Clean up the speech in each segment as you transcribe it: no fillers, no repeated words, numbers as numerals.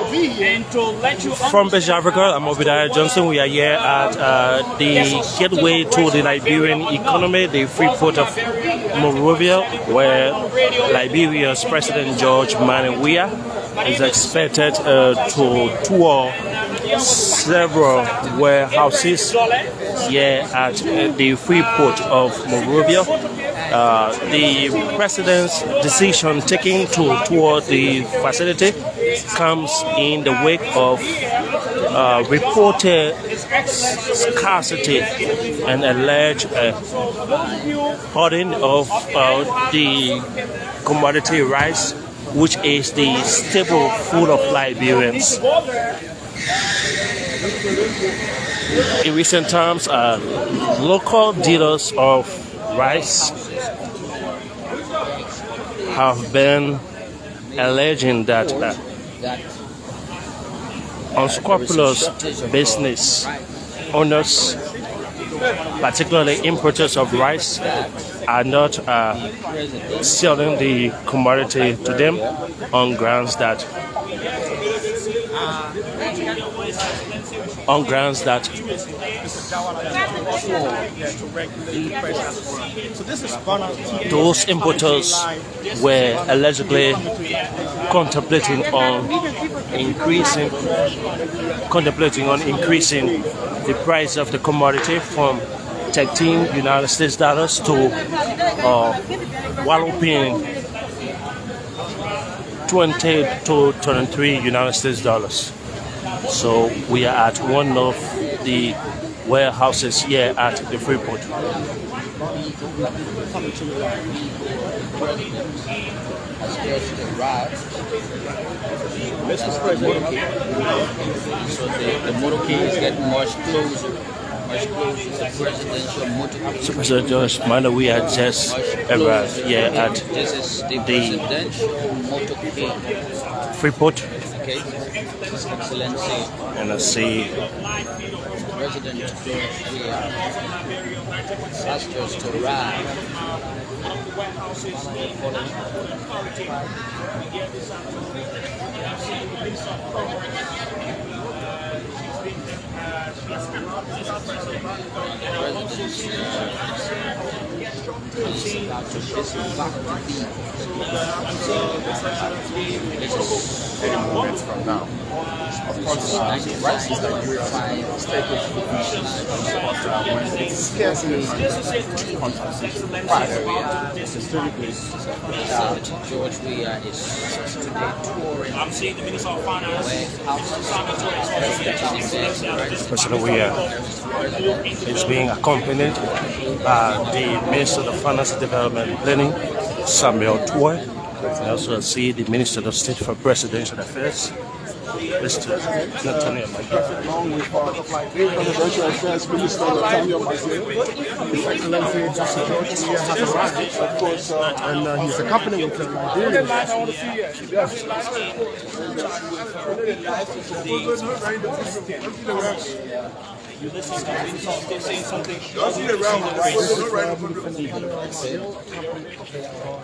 From West Africa, I'm Obadiah Johnson. We are here at the gateway to the Liberian economy, the Freeport of Monrovia, where Liberia's President George Weah is expected to tour several warehouses here at the Freeport of Monrovia. The president's decision taking to tour the facility comes in the wake of reported scarcity and alleged hoarding of the commodity rice, which is the staple food of Liberians. In recent times, local dealers of rice have been alleging that unscrupulous business owners, particularly importers of rice, are not selling the commodity to them on grounds that those importers were allegedly contemplating on increasing the price of the commodity from 13 United States dollars to walloping 20 to 23 United States dollars. So we are at one of the warehouses here at the Freeport. Mr. President. So the motorcade is getting much closer to presidential motorcade. So President George Weah just arrived here at this is the presidential motorcade. Freeport. Okay. His Excellency. And I see President George Weah asked us to ride. He's about to disembark the any moments from now. Of course, rice is Nigeria's staple food. When it's scarcity, George Weah is today touring. I'm seeing the Minister of Finance. President Weah is being accompanied by the Minister of Finance and Development Planning, Samuel Toy. I also see the Minister of State for Presidential Affairs, Mr. Nathaniel Along with Presidential Affairs Minister Nathaniel His Excellency Dr. George Weah has arrived, of course, and he's accompanied with Liberians. You listen to saying something.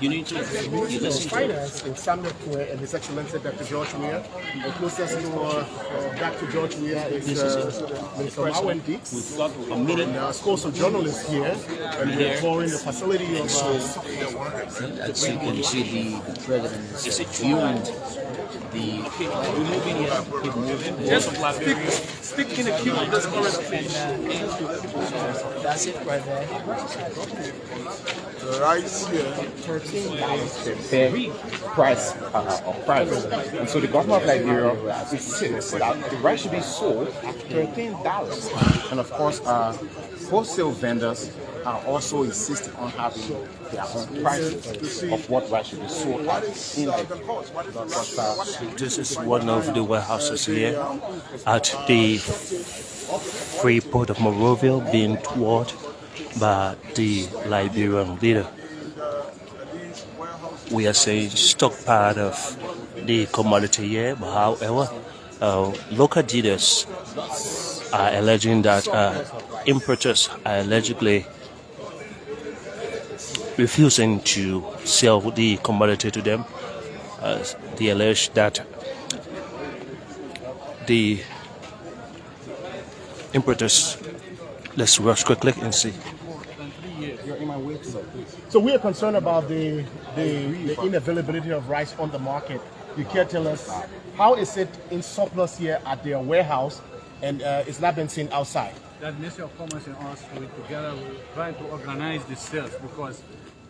You need to listen to Samuel Toy and His Excellency Dr. George Weah. The closest to Dr. George Weah is Mr. Mawendi. And of course, some journalists here, and we're touring the facility of. As you can see, the president is viewing the Stick in the queue. That's it right there. The rice here, $13 per price of price. And so the government of Liberia insists that the rice should be sold at $13. And of course, wholesale vendors are also insisting on having their own prices of what rice should be sold at in the This is one of the warehouses here at the Freeport of Monrovia being toured by the Liberian leader. We are saying stockpile of the commodity here, but however, local dealers are alleging that importers are allegedly refusing to sell the commodity to them. They allege that the importers. Let's rush quickly and see. So we are concerned about the inavailability of rice on the market. You can tell us how is it in surplus here at their warehouse and it's not been seen outside? That Ministry of Commerce and us, together we try to organize the sales because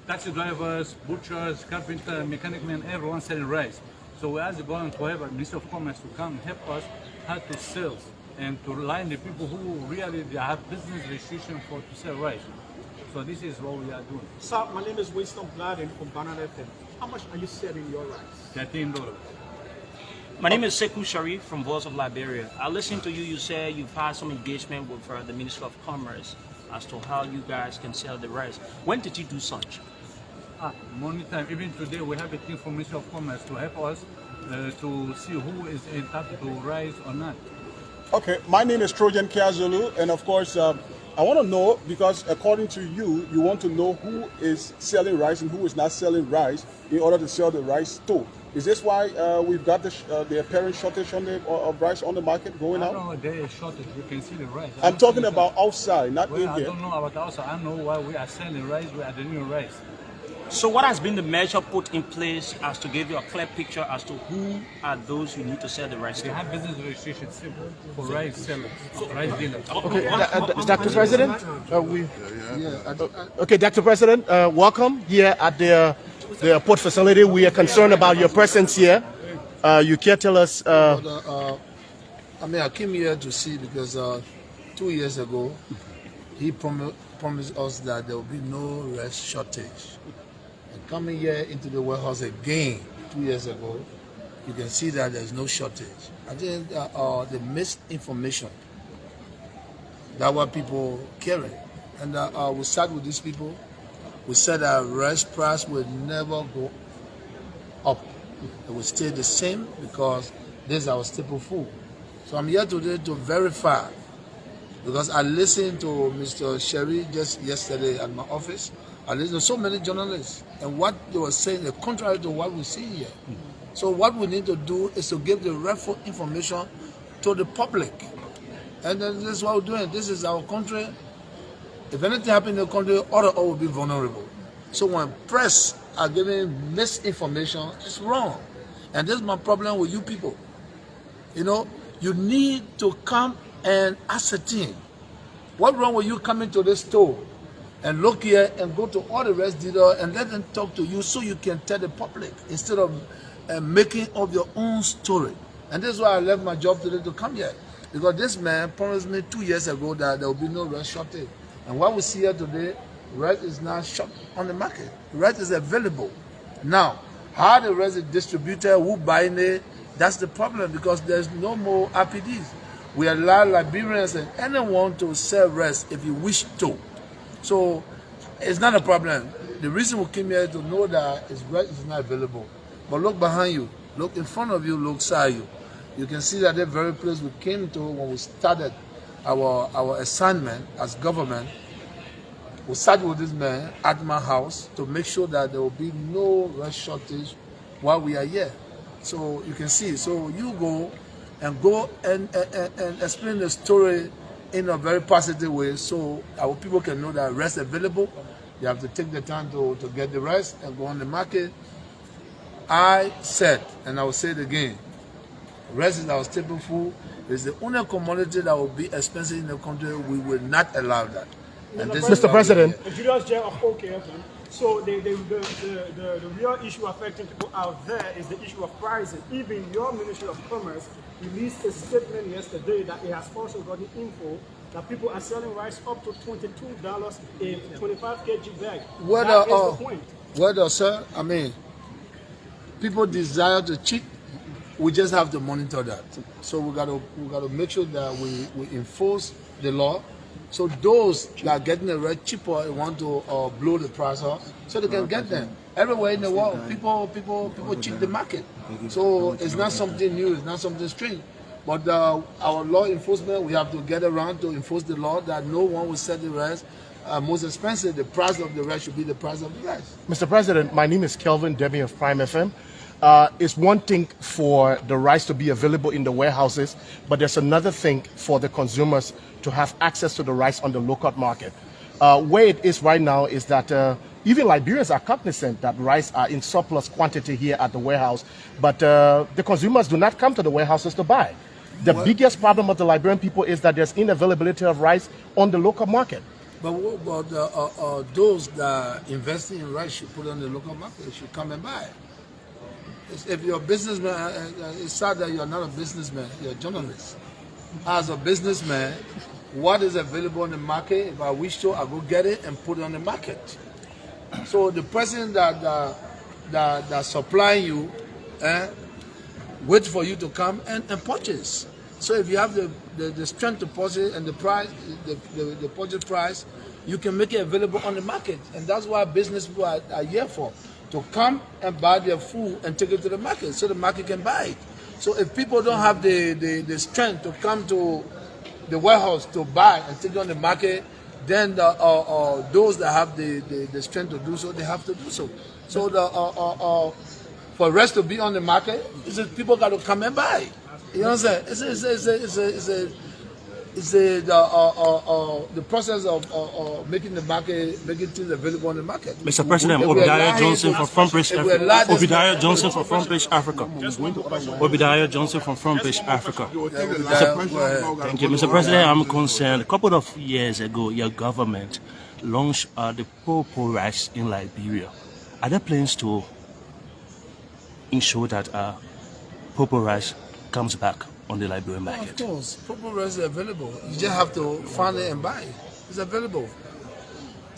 taxi drivers, butchers, carpenter, mechanic men, everyone selling rice. So we ask the government to have a Ministry of Commerce to come help us how to sell and to line the people who really they have business restriction for to sell rice. So this is what we are doing. Sir, my name is Winston Gladden from Banana FM. How much are you selling your rice? $13. My name is Sekou Sharif from Voice of Liberia. I listened to you. You said you've had some engagement with the Ministry of Commerce as to how you guys can sell the rice. When did you do such? Many times. Even today, we have a team from Ministry of Commerce to help us to see who is entitled to rice or not. Okay, my name is Trojan Kiazulu, and of course, I want to know, because according to you, you want to know who is selling rice and who is not selling rice in order to sell the rice too. Is this why we've got the apparent shortage of rice on the market going on? I don't know there is shortage. You can see the rice. I'm talking about outside, not in I here. don't know about outside. I know why we are selling rice. We are delivering rice. So what has been the measure put in place as to give you a clear picture as to who are those you need to sell the rice They to? have business restrictions for rice sellers, rice dealers. Okay, Dr. President, okay, Dr. President, welcome here at the port facility. We are concerned about your presence here. You can tell us. I came here to see because 2 years ago, he promised us that there will be no rice shortage. And coming here into the warehouse again 2 years ago, you can see that there's no shortage. I think the misinformation that what people carry. And we sat with these people. We said that rice price will never go up. It will stay the same because this is our staple food. So I'm here today to verify, because I listened to Mr. Sherry just yesterday at my office. I listened to so many journalists, and what they were saying is contrary to what we see here. So what we need to do is to give the rightful information to the public. And then this is what we're doing. This is our country. If anything happens in the country, all will be vulnerable. So when press are giving misinformation, it's wrong. And this is my problem with you people. You know, you need to come and ascertain what's wrong with you coming to this store and look here and go to all the rest dealers and let them talk to you so you can tell the public instead of making up your own story. And this is why I left my job today to come here, because this man promised me 2 years ago that there will be no rice shortage. And what we see here today, rice is now short on the market. Rice is available. Now, how the rice is distributed, who buying it, that's the problem, because there's no more RPDs. We allow Liberians and anyone to sell rice if you wish to. So it's not a problem. The reason we came here is to know that rice is not available. But look behind you, look in front of you, look beside you. You can see that the very place we came to when we started our assignment as government. We started with this man at my house to make sure that there will be no rice shortage while we are here. So you can see. So you go and explain the story in a very positive way, so our people can know that rice is available. They have to take the time to get the rice and go on the market. I said, and I will say it again, rice is our staple food. It's the only commodity that will be expensive in the country. We will not allow that. And this Mr. President. The Julius J. of OKF. So the real issue affecting people out there is the issue of pricing. Even your Ministry of Commerce released a statement yesterday that it has also gotten info that people are selling rice up to $22 in 25 kg bag. That is the point. Well, sir, I mean, people desire to cheat. We just have to monitor that. So we gotta make sure that we enforce the law. So those that are getting the rice cheaper want to blow the price up so they can get them. Everywhere in the world, people cheat the market. So it's not something new, it's not something strange. But our law enforcement, we have to get around to enforce the law that no one will sell the rice most expensive. The price of the rice should be the price of the rice. Mr. President, my name is Kelvin Debbie of Prime FM. It's one thing for the rice to be available in the warehouses, but there's another thing for the consumers to have access to the rice on the local market. Where it is right now is that even Liberians are cognizant that rice are in surplus quantity here at the warehouse, but the consumers do not come to the warehouses to buy. The biggest problem of the Liberian people is that there's inavailability of rice on the local market. But what about those that are investing in rice should put on the local market? They should come and buy. If you're a businessman, it's sad that you're not a businessman, you're a journalist. As a businessman, what is available on the market, if I wish to, I go get it and put it on the market. So the person that supplying you, wait for you to come and purchase. So if you have the strength to purchase and the price, the purchase price, you can make it available on the market. And that's what business people are here for, to come and buy their food and take it to the market so the market can buy it. So if people don't have the strength to come to the warehouse to buy and take it on the market, then those that have the strength to do so, they have to do so. So for rest to be on the market, people got to come and buy. You know what I'm saying? It's the process of making the market, making things available on the market. Mr. President, Obadiah Johnson from Frontpage Africa. Obadiah Johnson from Frontpage Africa. Obadiah Johnson from Frontpage Africa. Thank you, Mr. President. I'm concerned. A couple of years ago, your government launched the purple rice in Liberia. Are there plans to ensure that purple rice comes back on the Liberian market? Of course, purple rice is available. You just have to find it and buy it. It's available.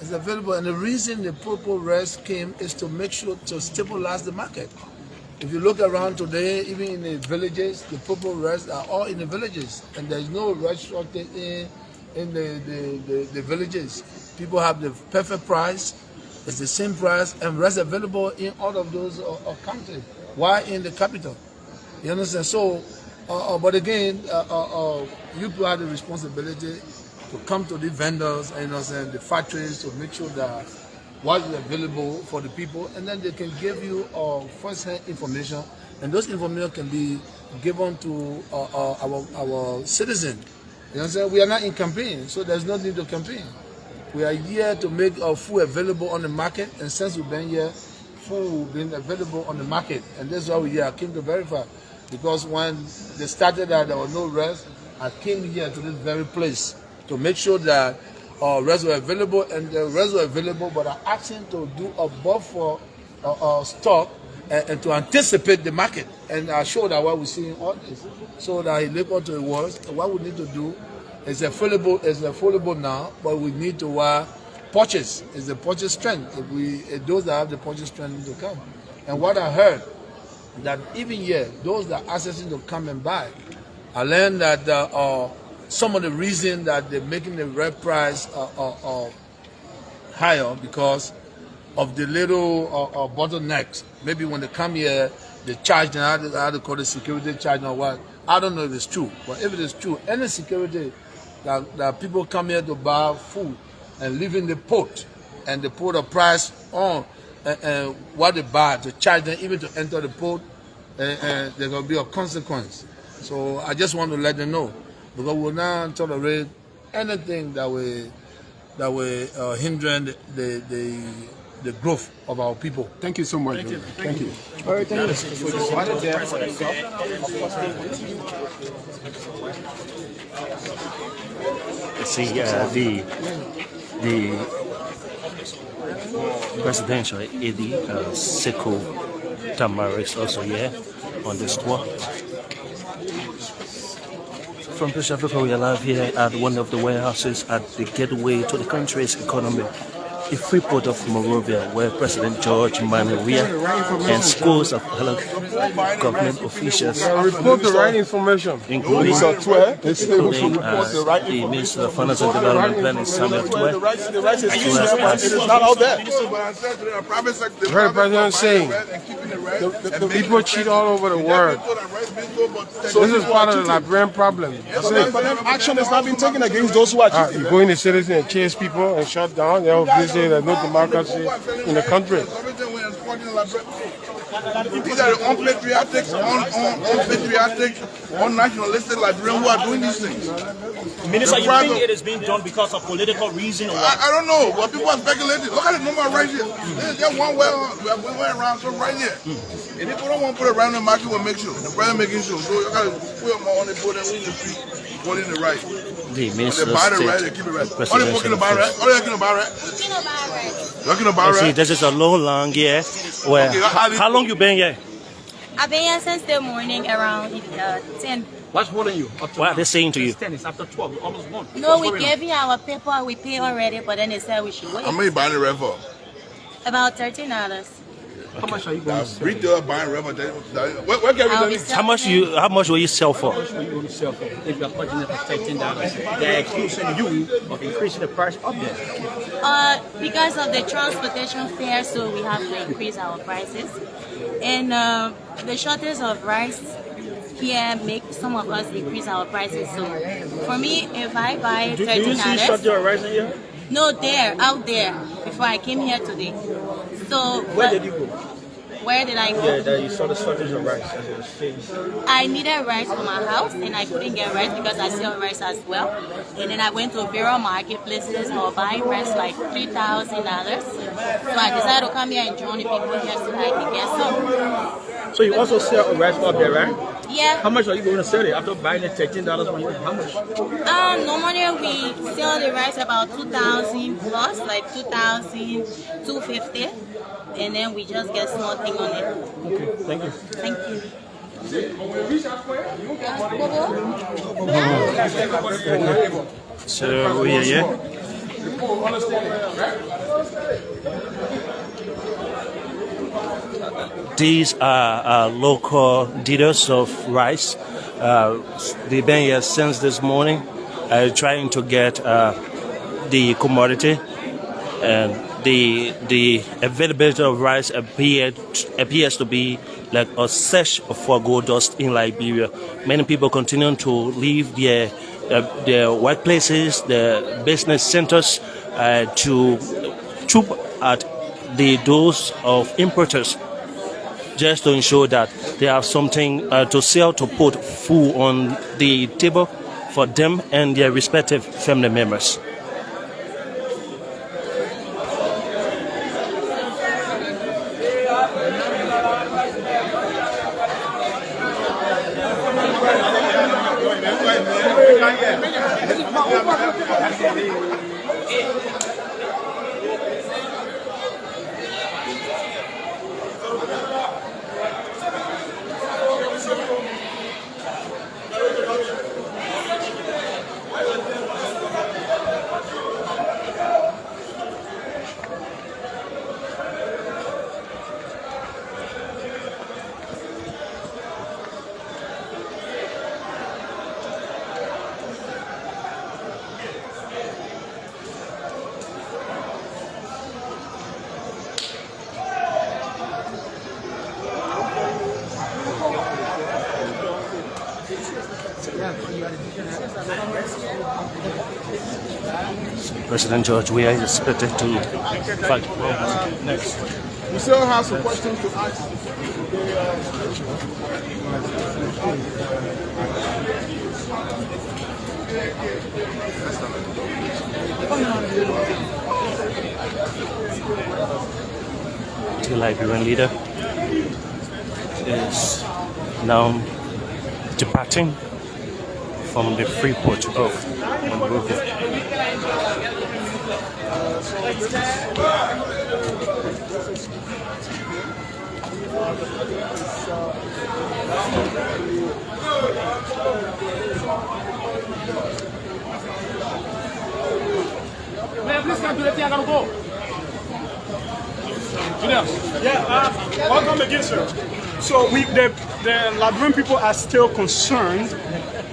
It's available, and the reason the purple rice came is to make sure to stabilize the market. If you look around today, even in the villages, the purple rice are all in the villages, and there's no rice shortage in the villages. People have the perfect price. It's the same price, and rice available in all of those countries. Why in the capital? You understand? So. But again, you people have the responsibility to come to the vendors and the factories to make sure that what is available for the people, and then they can give you first-hand information, and those information can be given to our citizens. You understand? We are not in campaign, so there's no need to campaign. We are here to make our food available on the market, and since we've been here, food being available on the market, and that's why we here came to verify. Because when they started that there was no rest, I came here to this very place to make sure that rest were available, and the rest were available, but I asked him to do a buffer stock and to anticipate the market. And I showed that what we're seeing all this. So that he looked onto the words. What we need to do is affordable now, but we need to purchase. It's the purchase strength. If those that have the purchase strength need to come. And what I heard, that even here, those that are accessing to come and buy, I learned that some of the reason that they're making the red price higher because of the little bottlenecks. Maybe when they come here, they charge them, how to call it security charge or what. I don't know if it's true, but if it is true, any security that people come here to buy food and live in the port, and they put a price on what they buy to charge them even to enter the port, there's going to be a consequence. So I just want to let them know, because we will not tolerate anything that will hinder the growth of our people. Thank you so much. Thank you. All right, thank You see, the presidential AD Sekou Tamara is also here on this tour. From Freeport Africa, we are live here at one of the warehouses at the gateway to the country's economy, the Freeport of Monrovia, where President George Weah and scores of government officials report the right information, including the Minister of Finance and Development Planning, Samuel Tueh. It is not out there. Very President saying the people cheat all over the world. So this is part of the Liberian problem. But then action has not been taken against those who are cheating. You go in the cities and chase people and shut down. They obviously there's no democracy in the country. These are the unpatriotic, unnationalistic Liberians who are doing these things. Minister, you think it is being done because of political reason or what? I don't know, but people are speculating. Look at the number right here. There's just one way around, so right here. And people don't want to put it around the market, will make sure. The president making sure. So you got to put more on the board and we the street, voting the right. The Minister they buy the right, they keep it right. Are they talking about right? Are they talking about right? Talking about right? See, this is a long year. Where, okay, how long you been here? I've been here since the morning around 10. What's holding you? What are they saying to you? It's 10, it's after 12, we're almost 1. No, we gave you our paper, we pay already, but then they said we should wait. How many buying the rent for? About $13. How much are you going to sell? Retail buying rent for what can we do? How much will you sell for? How much will you going to sell for? If you're purchasing it for $13, they're accusing you of increasing the price up there. Because of the transportation fare, so we have to increase our prices. And the shortage of rice here make some of us increase our prices. So for me, if I buy $13, do you see shortage of rice in here? No, out there before I came here today. So where did you go? Where did I go? Yeah, you saw the shortage of rice. I needed rice for my house and I couldn't get rice because I sell rice as well. And then I went to various marketplaces or buying rice like $3,000. So I decided to come here and join the people here so that I can get some. So you also sell rice up there, right? Yeah. How much are you going to sell it after buying it $13 from you? How much? Normally we sell the rice about 2,000 plus, like 2,250. And then we just get small thing on it. Okay, thank you. Thank you. So we are here. These are local dealers of rice. They've been here since this morning, trying to get the commodity, and the availability of rice appears to be like a search for gold dust in Liberia. Many people continue to leave their workplaces, their business centers, to troop at the doors of importers, just to ensure that they have something to sell, to put food on the table for them and their respective family members. President George Weah is expected to fight next. We still have some questions to ask. The Liberian leader is now departing from the Freeport of Monrovia. Welcome again, sir. So the Liberian people are still concerned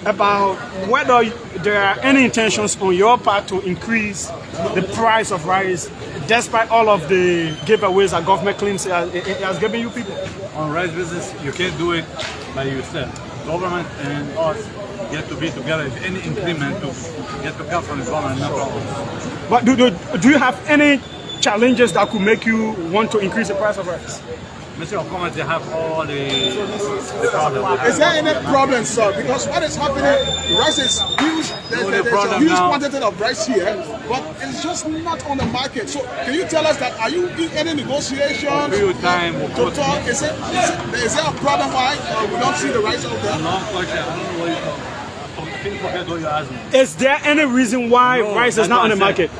about whether there are any intentions on your part to increase the price of rice, despite all of the giveaways that government claims it has given you people. On rice business, you can't do it by yourself. Government and us get to be together. If any increment to get to come from the government, no problem. But do you have any challenges that could make you want to increase the price of rice? Ministry of Commerce, they have all the problems. Is there any problem, sir? Because what is happening, rice is huge. There's a huge quantity of rice here, but it's just not on the market. So can you tell us that, are you in any negotiations to talk? Is there a problem why we don't see the rice out there? No question. I don't know what you're talking about. Forget what you asked me. Is there any reason why rice is not on the market?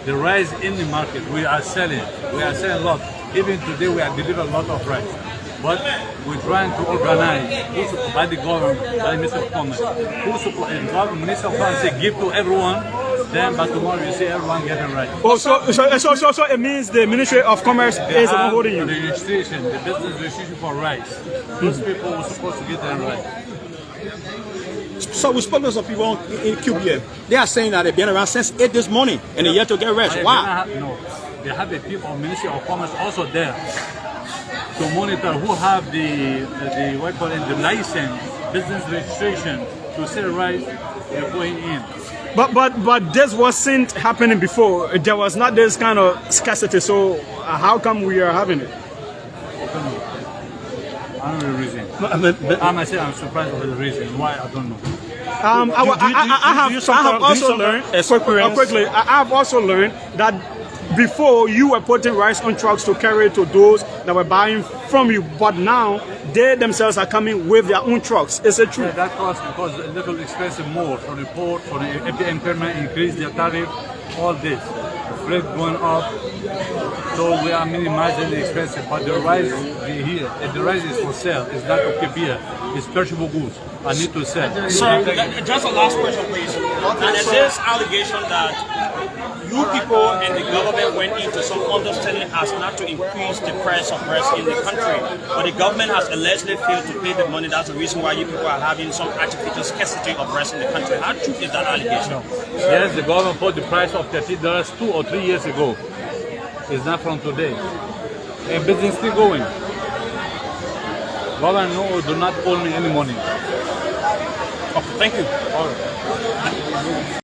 The rice in the market, we are selling. We are selling a lot. Even today, we are delivering a lot of rice. But we're trying to organize by the government, by the Ministry of Commerce. The Ministry of Commerce say give to everyone, then by tomorrow you see everyone getting rice. Oh, so it means the Ministry of Commerce is the one holding you? The registration, the business registration for rice. Those people were supposed to get their rice. So we spoke to some people in QBA. They are saying that they've been around since 8 this morning and they're yet to get rest. Why? No, they have the people of Ministry of Commerce also there to monitor who have the what call it, the license, business registration to sell rice going in. But this wasn't happening before. There was not this kind of scarcity. So how come we are having it? I don't know the reason. I myself, I'm surprised with the reason why. I don't know. I have also learned quickly. I have also learned that before you were putting rice on trucks to carry to those that were buying from you, but now they themselves are coming with their own trucks. Is it true? Yeah, that cost because a little expensive more for the port, for the APM permit, increase their tariff, all this. The freight going up, so we are minimizing the expense. But the rice here, if the rice is for sale, it's not okay beer, it's perishable goods. I need to sell. Sir, just a last question, please. And is this allegation that you people and the government went into some understanding as not to increase the price of rice in the country, but the government has allegedly failed to pay the money? That's the reason why you people are having some artificial scarcity of rice in the country. How true is that allegation? Yes, the government put the price of $30 2 or 3 years ago. It's not from today. And business still going. Government no, do not owe me any money. Okay, thank you. All right.